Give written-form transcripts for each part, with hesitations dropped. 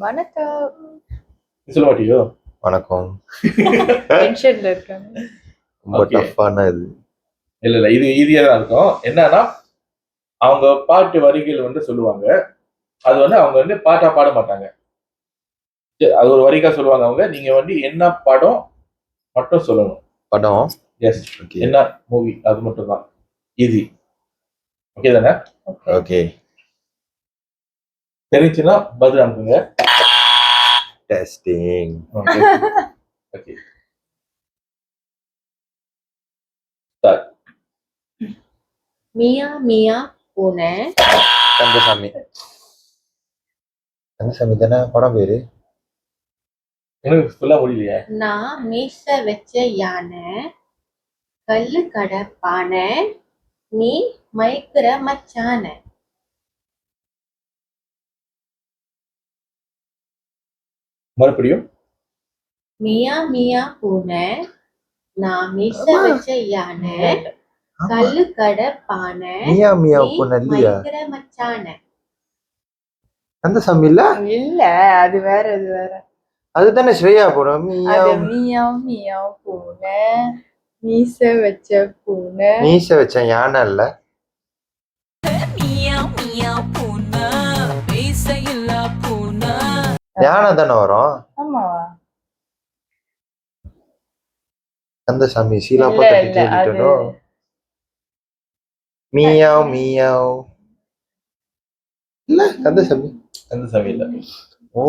வணக்கம். சொல்ல மாட்டியோ? வணக்கம். டென்ஷன்ல இருக்காங்க. ரொம்ப டஃப்பான இது. இல்ல இது ஈஸியா தான் இருக்கும். என்னன்னா அவங்க பாட்டு வரிகள் வந்து சொல்லுவாங்க. அது வந்து அவங்க வந்து பாட்டா பாட மாட்டாங்க. அது ஒரு வரிக்கா சொல்லுவாங்க அவங்க. நீங்க வந்து என்ன படம் மட்டும் சொல்லணும். படம்? எஸ். என்ன மூவி அது மட்டும் தான். ஈஸி. ஓகே தானே? ஓகே. தெரிஞ்சுன்னா பதில் அனுப்புங்க. டெஸ்டிங். ஓகே. ஸ்டார்ட். மியா மியா பூனை. கந்தசாமி. கந்தசாமி தானே படம் பேரு? எனக்கு சொல்ல முடியலையே. நான் மீச வச்ச யானை, கல்லு கடை பானை, நீ மயக்கிற மச்சான. மறுபடியும். மியா மியா பூனை, நான் மீச வச்ச யானை, கல்லு கடை பானை, மியா மியா நீ பூனை இல்லையா? மயக்கிற மச்சான. கந்தசாமி இல்ல? இல்ல, அது வேற, அது வேற. அதுதானே ஸ்ரேயா படம். அது மியா மியா பூனை, மீச வச்ச பூனை. மீச வச்ச யானை இல்ல. யானை தானே வரும். ஆமாவா? கந்தசாமி சீலா இல்ல, பாட்டு இல்ல, அது சொல்லிட்டோம். மியாவ் மியாவ் இல்ல. கந்தசாமி. கந்தசாமி இல்ல. ஓ,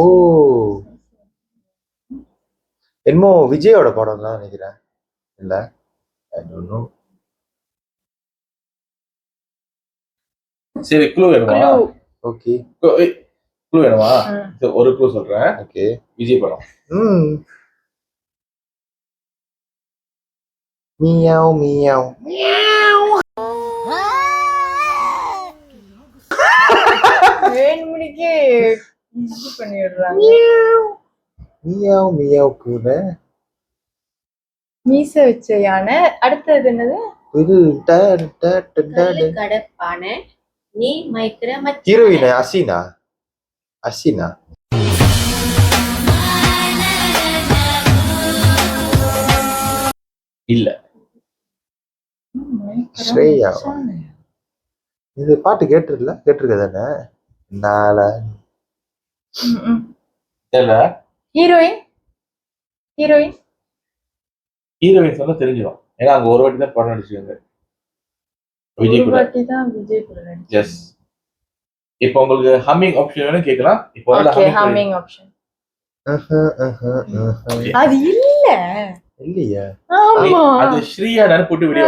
என்னமோ விஜயோட படம் தான் நினைக்கிறேன். இல்ல, I don't know. சரி, க்ளூ வேணுமா? ஓகே. க்ளூ வேணுமா? ஒரு க்ளூ சொல்றேன். ஓகே. விஜய் படம். மியாவ் மியாவ் வேணுமுனிக்கே இது பண்ணிடுறாங்க. மியாவ் மியாவ் பூனை, மீச வச்ச யானை. அடுத்தது என்னது? கடப்பானை, நீ மைக்கிற மச்சான. ஹீரோயின் அசினா. அசினா இல்ல. ஸ்ரேயா. இது பாட்டு கேட்டிருக்க தானே? நாள இல்ல. ஹீரோயின் ஹீரோயின் ஹீரோயின் சொன்னா தெரிஞ்சிடும். ஏன்னா அங்க ஒரு வாட்டி தான் படம் நடிச்சிருக்காங்க. விஜய் கூட. வாட்டி தான் விஜய் கூட நடிச்சாங்க. எஸ். இப்போ உங்களுக்கு ஹம்மிங் ஆப்ஷன் வேணும் கேக்கலாம். இப்போ ஓகே, ஹம்மிங் ஆப்ஷன். அது இல்ல. இல்லையா? ஆமா, அது ஸ்ரீயா தான் போட்டு வீடியோ.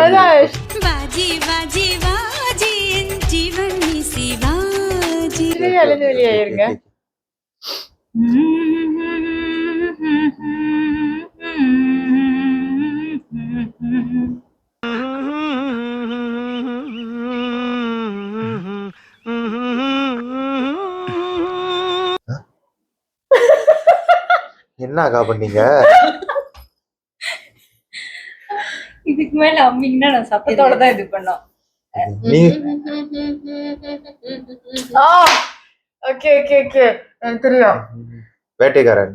बाजी बाजी बाजी जीवन में सी बाजी. எழுந்து வெளியாயிருங்க. என்னக்கா பண்ணீங்க? இதுக்கு மேல அம்மிங்கன்னா நான் சத்தத்தோட தான் இது பண்ணோம். ஓகே ஓகே ஓகே, எனக்கு தெரியும். வேட்டைக்காரன்.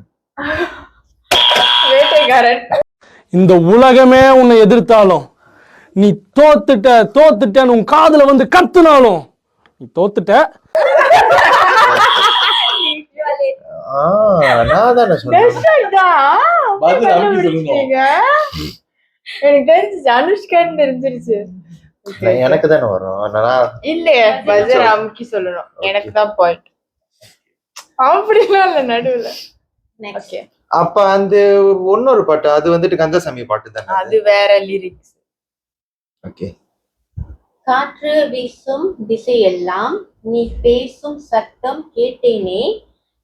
வேட்டைக்காரன். இந்த உலகமே உன்னை எதிர்த்தாலும் நீ தோத்துட்டன்னு உன் காதுல வந்து கத்துனாலும் நீ தோத்துட்ட. நான் தானே சொன்னேன். எனக்கு தெரிஞ்சிச்சு, அனுஷ்கான்னு தெரிஞ்சிருச்சு. எனக்கு தானே வரும். இல்லையே, பஜர் அமுக்கி சொல்லணும். எனக்கு தான் பாயிண்ட். அப்படிலாம் இல்ல நடுவுல. ஓகே, அப்ப அந்த இன்னொரு பாட்டு அது வந்துட்டு கந்தசாமி பாட்டு தானே? அது வேற லிரிக்ஸ். ஓகே. காற்று வீசும் திசையெல்லாம் நீ பேசும் சத்தம் கேட்டேனே,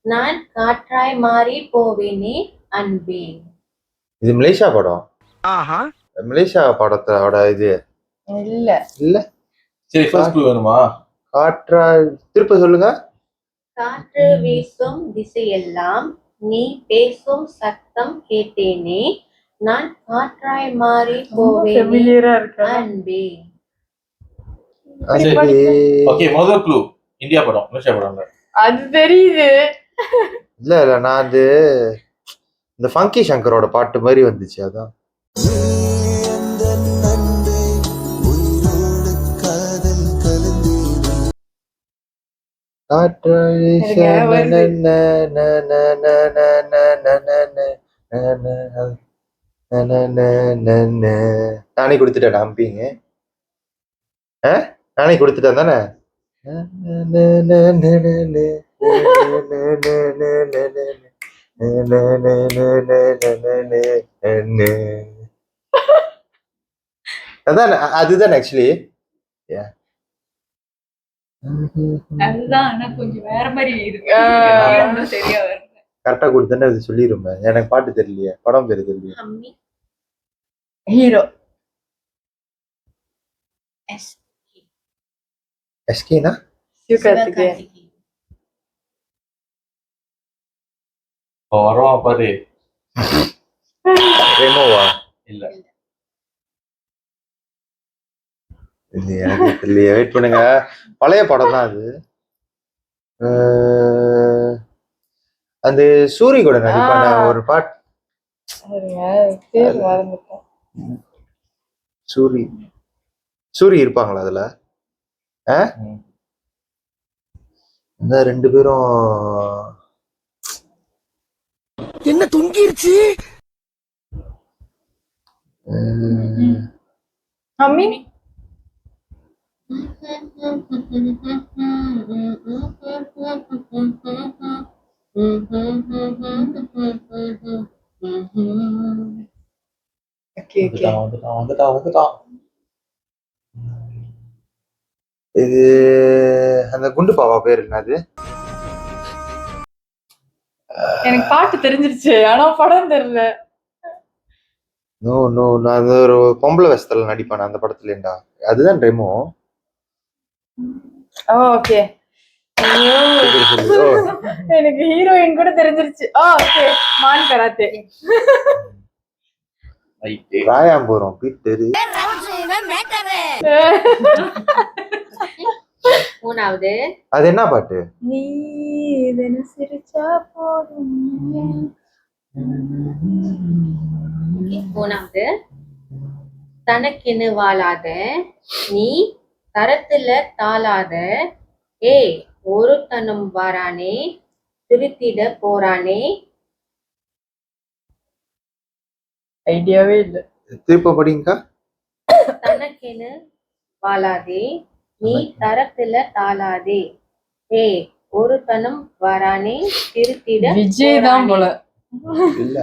நான் காற்றாய் மாறி போவேனே அன்பே. இது மலேசியா படம். மலேசியா படத்தோட இது இல்ல இல்ல. சரி, ஃபர்ஸ்ட் க்ளூ வேணுமா? காற்றா திருப்ப சொல்லுங்க. காற்று வீசும் திசையெல்லாம் நீ பேசும் சத்தம் கேட்டேனே, நான் காற்றாய் மாறி போவேனே அன்பே. ஓகே, முதல் க்ளூ இந்தியா படம், மலேசியா படம் இல்ல. அது தெரியுது. இல்ல நான் அது இந்த ஃபங்கி சங்கரோட பாட்டு மாதிரி வந்துச்சு அதான். நானே கொடுத்துட்டேன் நம்பிங்க. நானே கொடுத்துட்டேன் தானே. அதான் அதுதான் ஆக்சுவலி. அதுதான் ஆனா கொஞ்சம் வேற மாதிரி இருக்கு. சரியா வருது. கரெக்டா கொடுத்தேன்னு அது சொல்லிருமே. எனக்கு பாட்டு தெரியலையே, படம் பேரு தெரியலையே. ஹீரோ எஸ்கேனா? சிவகார்த்திகேயன். வரோம் பாரு. ரெமோவா? இல்ல இது எனக்கு தெரியலையே. வெயிட் பண்ணுங்க. பழைய படம் தான் அது. அந்த சூரி கூட நடிப்பான ஒரு பாட்டு. பேர் மறந்துட்டேன். சூரி இருப்பாங்களா அதுல? இந்த 2 பேரும் என்ன தொங்கிருச்சு? அம்மி வந்துட்டான். இது அந்த குண்டு பாவா பேர் என்னது? எனக்கு பாட்டு தெரிஞ்சிருச்சு ஆனா படம் தெரியல. நோ அது ஒரு பொம்பளை வேஷத்துல நடிப்பான அந்த படத்துலடா. அதுதான் ரெமோ. ஓகே. எனக்கு ஹீரோயின் கூட தெரிஞ்சிருச்சு. ஓகே, மான் கராத்தே. ராயாம்பூரம் பீட்டரு. மூணாவது அது என்ன பாட்டு? நீ இதன சிரிச்சா போதும். மூணாவது தனக்கென்னு வாழாத நீ தரத்துல தாளாத ஒரு தனம் வாரானே திருத்திட போறானே. ஐடியாவே இல்ல. திருப்ப படிங்கக்கா. தனக்கென்னு வாழாதே நீ தரத்துல தாளாதே ஒரு தனம் வாரானே திருத்திட. விஜய் தான் போல. இல்ல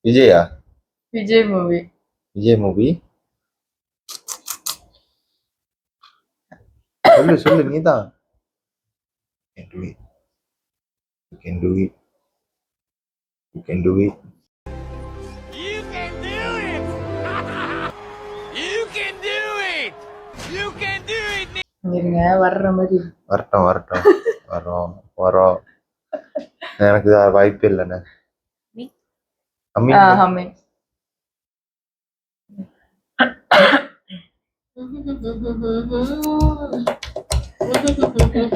விஜயா? விஜய் மூவி. சொல்லு நீதான். You can do it. இருங்க வர்ற மாதிரி. வரட்டும். எனக்கு வாய்ப்பே இல்லைண்ணே.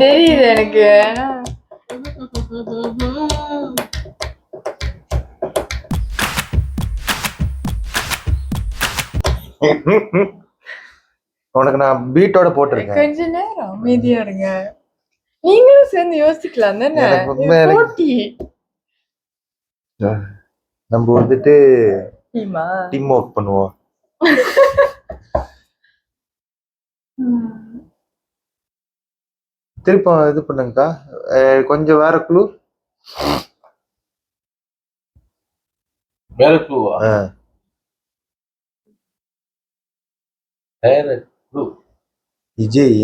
தெரியுது எனக்கு. உனக்கு நான் பீட்டோட போட்டிருக்கேன். கொஞ்ச நேரம் அமைதியா இருங்க. நீங்களும் சேர்ந்து யோசிக்கலாம் தானே. நம்ம வந்துட்டு டீம் ஒர்க் பண்ணுவோம். திருப்ப இது பண்ணுங்கக்கா. கொஞ்சம் வேற க்ளூ. வேற க்ளூவா? வேற க்ளூ. விஜய்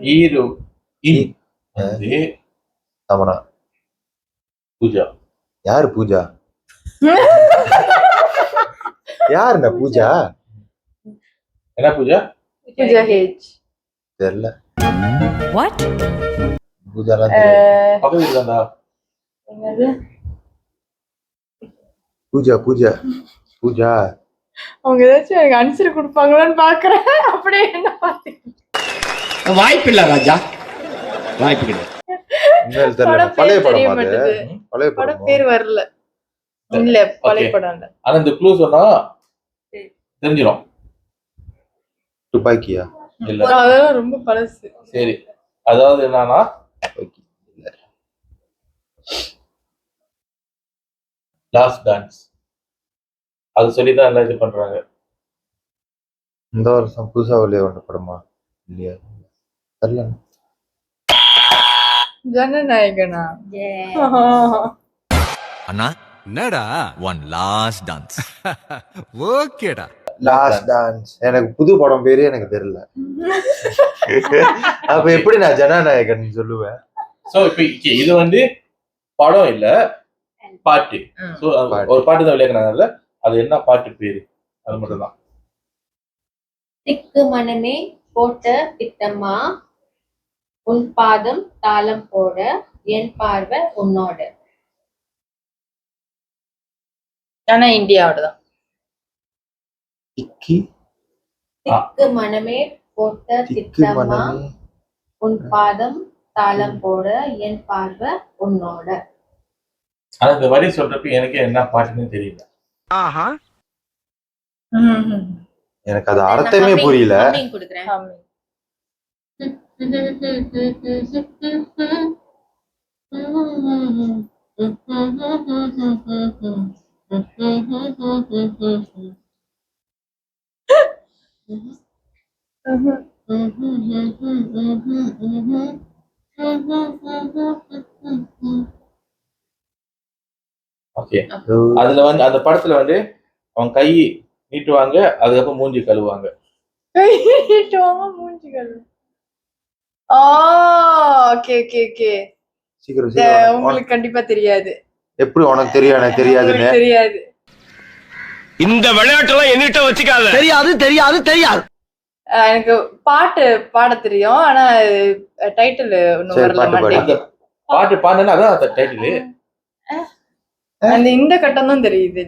ஹீரோ தமனா. பூஜா. யாரு பூஜா? யாருண்ணா பூஜா? என்ன பூஜா? தெரியல. வாட்? பூஜாலாம் பக்கத்துல இருக்காண்டா. என்னது? பூஜா. அவங்க ஏதாச்சும் எனக்கு ஆன்சர் கொடுப்பாங்களான்னு பாக்குறேன். அப்படியே என்ன பாத்தீங்க? வாய்ப்பில்லை ராஜா, வாய்ப்பு கிடையாது. உண்மையில தெரியல. படம் பழைய பேர் தெரிய படம் அது. மாட்டேது. பழைய படம் படம். பேர் வரல. இல்ல பழைய Okay. படம் இல்ல. ஆனா இந்த க்ளூ சொன்னா தெரிஞ்சிடும். துப்பாக்கியா? இல்ல அதெல்லாம் ரொம்ப பழசு. சரி, அதாவது என்னன்னா லாஸ்ட் டான்ஸ் அது சொல்லிதான் எல்லாம் இது பண்றாங்க. இந்த வருஷம் புதுசா வெளியே வந்த படமா? இல்லையா? தெரியல. ஜனநாயகனா? அண்ணா என்னடா ஒன் லாஸ்ட் டான்ஸ் ஓகேடா. Last dance. எனக்கு புது படம் பேரே எனக்கு தெரியல. அப்ப எப்படி நான் ஜனநாயகன் சொல்லுவேன்? சோ இப்ப இது வந்து படம் இல்ல, பாட்டு. சோ ஒரு பாட்டு தான் விளையாடுறாங்கல்ல, அது என்ன பாட்டு பேரு? அது மட்டும் தான். திக்கு மனமே போட்ட திட்டமா, உன் பாதம் தாளம் போட, என் பார்வை உன்னோட. ஆனா இந்தியாவோட தான். திக்கி திக்கு மனமே போட்ட திக்கு திட்டமா, மனமே. உன் பாதம் தாளம் போட, என் பார்வை உன்னோட. ஆனா இந்த வரி சொல்றப்ப எனக்கு என்ன பாட்டுன்னு தெரியல. எனக்கு அது அர்த்தமே புரியல. humming கொடுக்குறேன். ஓகே, அதுல வந்து அந்த படத்துல வந்து அவன் கை நீட்டுவாங்க, அதுக்கப்புறம் மூஞ்சி கழுவுவாங்க. மூஞ்சிகள். Okay okay okay. சீக்கிரம் சீக்கிரம். உங்களுக்கு கண்டிப்பா தெரியாது. எப்படி உனக்கு தெரியும் எனக்கு தெரியாதுன்னு? உங்களுக்கு தெரியாது. இந்த விளையாட்டெல்லாம் என்கிட்ட வச்சுக்காத. தெரியாது தெரியாது தெரியாது. எனக்கு பாட்டு பாட தெரியும், ஆனா டைட்டில் ஒன்னும் சரி, வரல பாட்டு பாடு. மாட்டேங்குது. அந்த பாட்டு பாடுனா அதான் அந்த டைட்டில். அந்த இந்த கட்டம் தான் தெரியுது,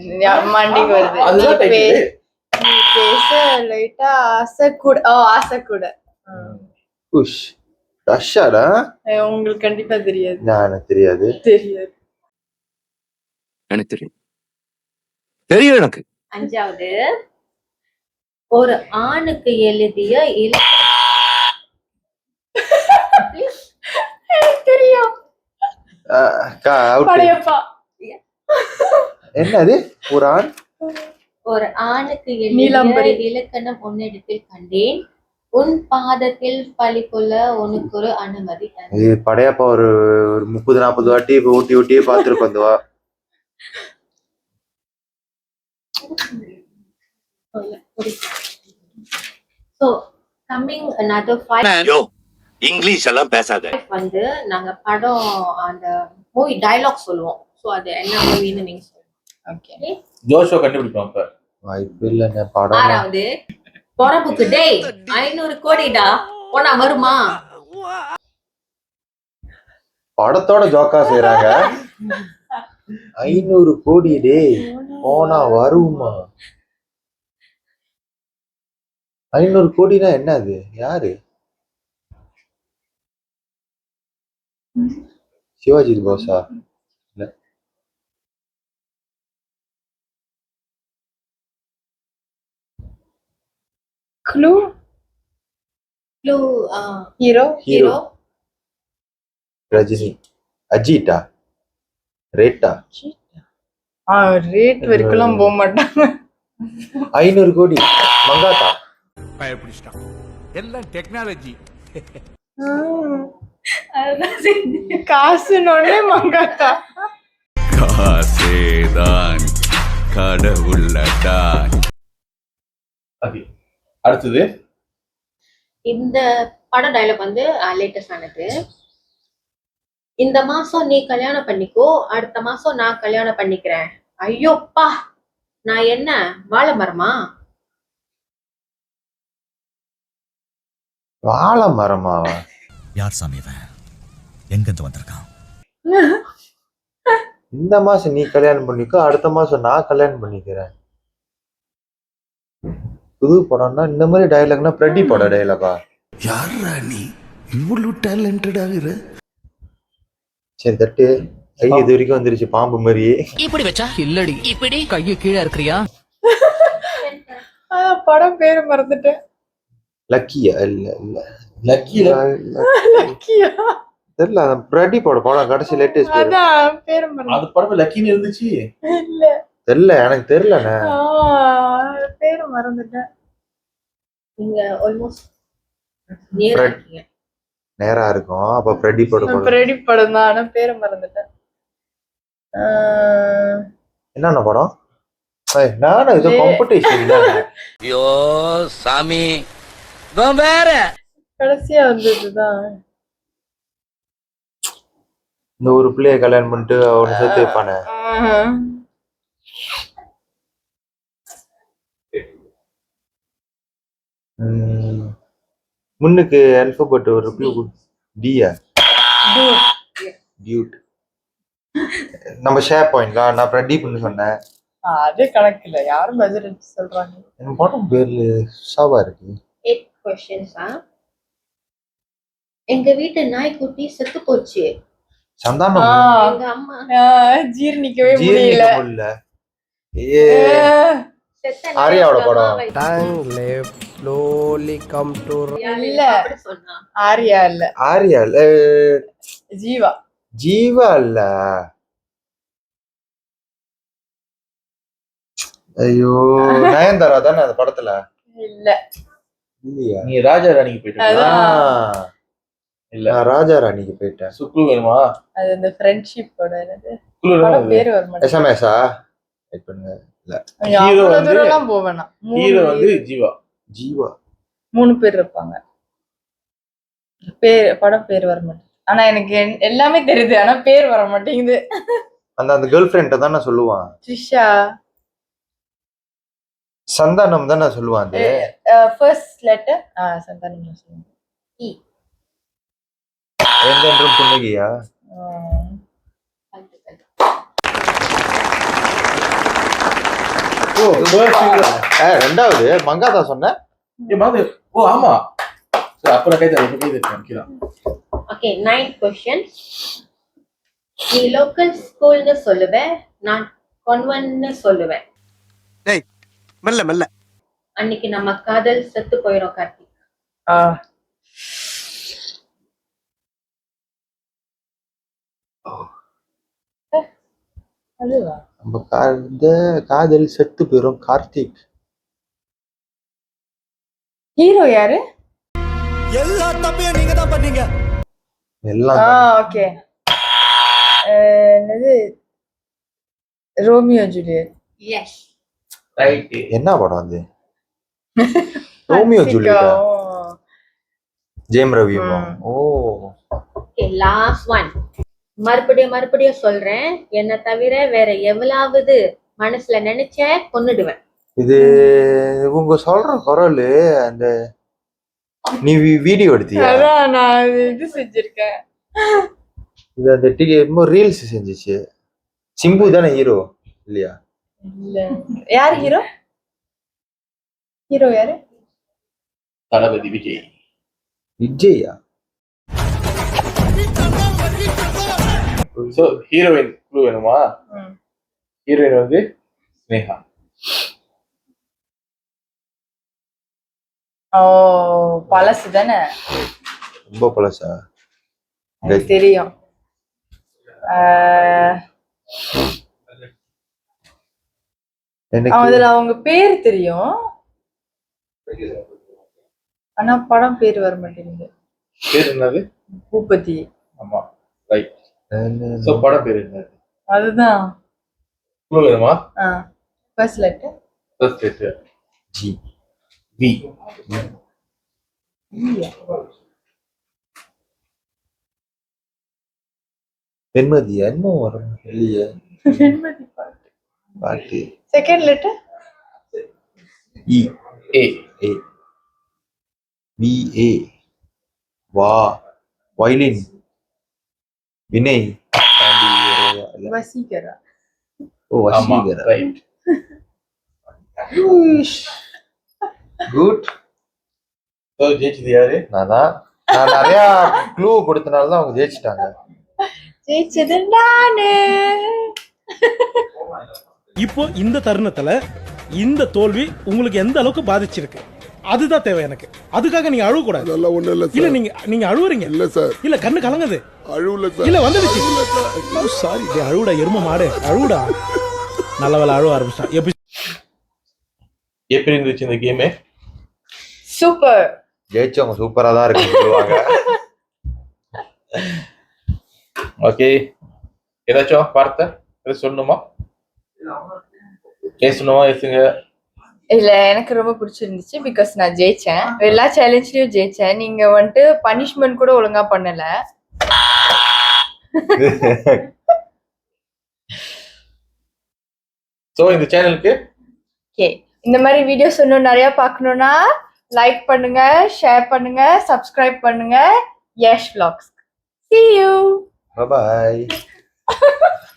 மண்டிக்கு வருது. அதுதான் டைட்டில். நீ பேச லைட்டா ஆசை கூட. ஆசை கூட. புஷ் ரஷ்யாடா. உங்களுக்கு கண்டிப்பா தெரியாது. எனக்கு தெரியாது. தெரியாது. எனக்கு தெரியும், தெரியும் எனக்கு. அஞ்சாவது, ஒரு ஆணுக்கு எழுதிய தெரியும். படையப்பா. என்னது? ஒரு ஆண். ஒரு ஆணுக்கு நீலாம்பரி. எழுதிய இலக்கணம் உன்னிடத்தில் கண்டேன், உன் பாதத்தில் பழி கொள்ள உனக்கு ஒரு அனுமதி தந்தேன். இது படையப்பா ஒரு 30-40 வாட்டி ஊட்டி ஊட்டியே பார்த்துருக்கோம். அதுவா So coming another 5 இங்கிலீஷ் எல்லாம் பேசாத. வந்து நாங்க படம் அந்த மூவி டயலாக் சொல்லுவோம். சோ அது என்ன மூவின்னு நீங்க சொல்லுங்க. ஓகே. ஜோஷோ கண்டுபிடிப்போம். இப்ப வாய்ப்பு இல்லைங்க. படம் ஆறாவது, பொறப்புக்கு டேய் 500 கோடிடா போனா வருமா? படத்தோட ஜோக்கா செய்யறாங்க. 500 கோடி டே போனா வருமா? 500 கோடினா என்ன? அது யாரு? சிவாஜி போஸா? இல்ல. Clue. Clue. Hero. Hero Rajini. அஜிட்டா? ரேட்டா? ரேட் வரைக்கும் போக மாட்டாங்க. 500 கோடி மங்காத்தா? பயப்பிடிச்சிட்டான், எல்லாம் டெக்னாலஜி. காசுன்னு மங்காத்தா. காசேதான் கடவுளதான். அடுத்தது இந்த படம் டயலாக் வந்து லேட்டஸ்ட் ஆனது. இந்த மாசம் நீ கல்யாணம் பண்ணிக்கோ, அடுத்த மாசம் நான் கல்யாணம் பண்ணிக்கிறேன். ஐயோப்பா, நான் என்ன வாழை மரமா? வாழை மரமாவா? யார் சாமி இவன்? எங்கிருந்து வந்திருக்கான்? இந்த மாசம் நீ கல்யாணம் பண்ணிக்கோ, அடுத்த மாசம் நான் கல்யாணம் பண்ணிக்கிறேன். புது படம்னா இந்த மாதிரி டயலாக்னா பிரடி படம் டயலாகா? யாரா நீ இவ்வளவு டேலண்டட் ஆகுற? சரி தட்டு. கை இது வரைக்கும் வந்துருச்சு பாம்பு மாதிரி. இப்படி வச்சா இல்லடி இப்படி கைய கீழே இருக்கிறியா? படம் பேரு மறந்துட்டேன். லக்கியா? இல்ல இல்ல லக்கியில லக்கியா? தெரியல. பிரதீப்போட படம் கடைசி லேட்டஸ்ட் அதான் பேரு மறந்து. அது படம் லக்கின்னு இருந்துச்சு. இல்ல தெரியல, எனக்கு தெரியலண்ணே. பேரு மறந்துட்டேன். நீங்க ஆல்மோஸ்ட் நேரா இருக்கீங்க. நேரா இருக்கும். அப்ப பிரதீப்போட படம் பிரடி படம் தான், ஆனா பேரு மறந்துட்டேன். என்னென்ன படம்? நானும் இது காம்படிஷன். ஐயோ சாமி வேற கடைசியா வந்ததுதான். இந்த ஒரு பிள்ளைய கல்யாணம் பண்ணிட்டு அவனை சேர்த்து வைப்பானே. முன்னுக்கு அல்பபெட் ஒரு டியா? டியூட். நம்ம ஷேர் பாயிண்ட்ல நான் பிரதீப்னு சொன்னேன். அது கணக்கு இல்ல, யாரும் பட்ஜெட் அடிச்சு சொல்றாங்க. என் படம் பேர்ல ஷாவா இருக்கு. 8 questions. எங்க வீட்டு நாய்க்குட்டி செத்து போச்சு. சந்தானம் எங்க அம்மா ஜீர்ணிக்கவே ஜீரணிக்க முடியல. முடியல. செத்த ஆரியாவோட நாய் படம். அம்மா இல்ல அப்படி சொன்னா. ஆரியா இல்ல, ஆரியா இல்ல. ஜீவா. ஜீவா இல்ல. ஐயோ நயன்தாரா தானே அந்த படத்துல? இல்ல இல்லையா? நீ ராஜா ராணிக்கு போயிட்டா? இல்ல நான் ராஜா ராணிக்கு போயிட்டேன். சுக்கு வேணுமா? அது இந்த ஃப்ரெண்ட்ஷிப்போட என்னது சுக்குல படம் பேரு வர மாட்டேங்குது. எஸ்எம்எஸ்ஸா? வெயிட் பண்ணுங்க. இல்ல ஹீரோ அவ்வளவு வந்து தூரம்லாம் போவேணாம். ஹீரோ வந்து ஜீவா. ஜீவா. 3 பேர் இருப்பாங்க. படம் பேர் வர மாட்டேங்குது. ஆனா எனக்கு எல்லாமே தெரியுது, ஆனா பேர் வர மாட்டேங்குது. அந்த கேர்ள் ஃப்ரெண்ட தானே சொல்லுவான். த்ரிஷா. சந்தானம் தானே சொல்லுவான். அது ஃபர்ஸ்ட் லெட்டர் சந்தானம் சொல்லுவாங்க. எங்கென்றும் புன்னகையா? ஓ ரெண்டாவது மங்காதா சொன்ன. ஓ ஆமா. சரி அப்புறம் கைது. Okay 9 questions. நீ லோக்கல் ஸ்கூல்னு சொல்லுவேன், நான் கான்வென்ட்னு சொல்லுவேன். டேய் மெல்ல மெல்ல. அன்னைக்கு நம்ம காதல் செத்து போயிடும் கார்த்திக். அதுவா? நம்ம காதல் செத்து போயிரும் கார்த்திக். ஹீரோ யாரு? எல்லா தப்பையும் நீங்க தான் பண்ணீங்க. எல்லாம் ஓகே. என்னது ரோமியோ ஜூலியட். S right. என்ன படம் அது? ரோமியோ ஜூலியட்டா? ஜேம் ரவியுமா? ஓ ஓகே லாஸ்ட் ஒன். மறுபடியும் சொல்றேன், என்ன தவிர வேற எவ்வளவு மனசுல நினைச்ச கொன்னுடுவேன். இது உங்க சொல்ற குரல் அந்த நீ வீடியோ எடுத்தியா? அதான் நான் இது செஞ்சிருக்கேன். இது அந்த ரீல்ஸ் செஞ்சுச்சு. சிம்பு தானே ஹீரோ இல்லையா? இல்ல யார் ஹீரோ? ஹீரோ யாரு? தளபதி விஜய். விஜயா? சோ ஹீரோயின் க்ளூ வேணுமா? ஹீரோயின் வந்து ஸ்னேகா. ஓ பழசு தானே? ரொம்ப பழசா? எனக்கு தெரியும். அதுல அவங்க பேர் தெரியும், ஆனா படம் பேர் வர மாட்டேங்குது. பேர் என்னது? பூபதி. ஆமா ரைட். சோ படம் பேர் என்னது? அதுதான். க்ளூ வேணுமா? First letter. First letter G. V. வெண்மதியா? இன்னும் வரும் இல்லையா? வெண்மதி பாட்டு. Second letter E. A. A. V. A. வா. வயலின். வினய். வசீகரா. ஓ வசீகரா. ரைட். குட். So, ஜெயிச்சது யாரு? நான் நிறைய க்ளூ கொடுத்தனால தான் அவங்க ஜெயிச்சிட்டாங்க. ஜெயிச்சது நானு. இப்போ இந்த தருணத்துல இந்த தோல்வி உங்களுக்கு எந்த அளவுக்கு பாதிச்சிருக்கு அதுதான் தேவை எனக்கு. அதுக்காக நீங்க அழுவ கூடாது. அதெல்லாம் ஒண்ணும் இல்ல இல்ல சார். நீங்க அழுவுறீங்க. இல்ல சார். இல்ல கண்ணு கலங்குது. அழுவல சார். இல்ல வந்துடுச்சு. சாரி டே, அழுவுடா எரும மாடு, அழுவுடா. நல்ல வேலை அழுவ ஆரம்பிச்சான். எப்படி இருந்துச்சு இந்த கேமு? சூப்பர். ஜெயிச்சவங்க சூப்பரா தான் இருக்குன்னு சொல்லுவாங்க. ஓகே, ஏதாச்சும் வார்த்தை எதாவது சொல்லணுமா? பேசணுமா? பேசுங்க. இல்ல எனக்கு ரொம்ப பிடிச்சிருந்துச்சு. பிகாஸ் நான் ஜெயிச்சேன், எல்லா சேலஞ்ச்லயும் ஜெயிச்சேன். நீங்க வந்துட்டு பனிஷ்மெண்ட் கூட ஒழுங்கா பண்ணல. சோ இந்த சேனலுக்கு ஓகே, இந்த மாதிரி வீடியோஸ் இன்னும் நிறைய பார்க்கணும்னா லைக் பண்ணுங்க, ஷேர் பண்ணுங்க, சப்ஸ்கிரைப் பண்ணுங்க. Yash vlogs. See you. Bye bye.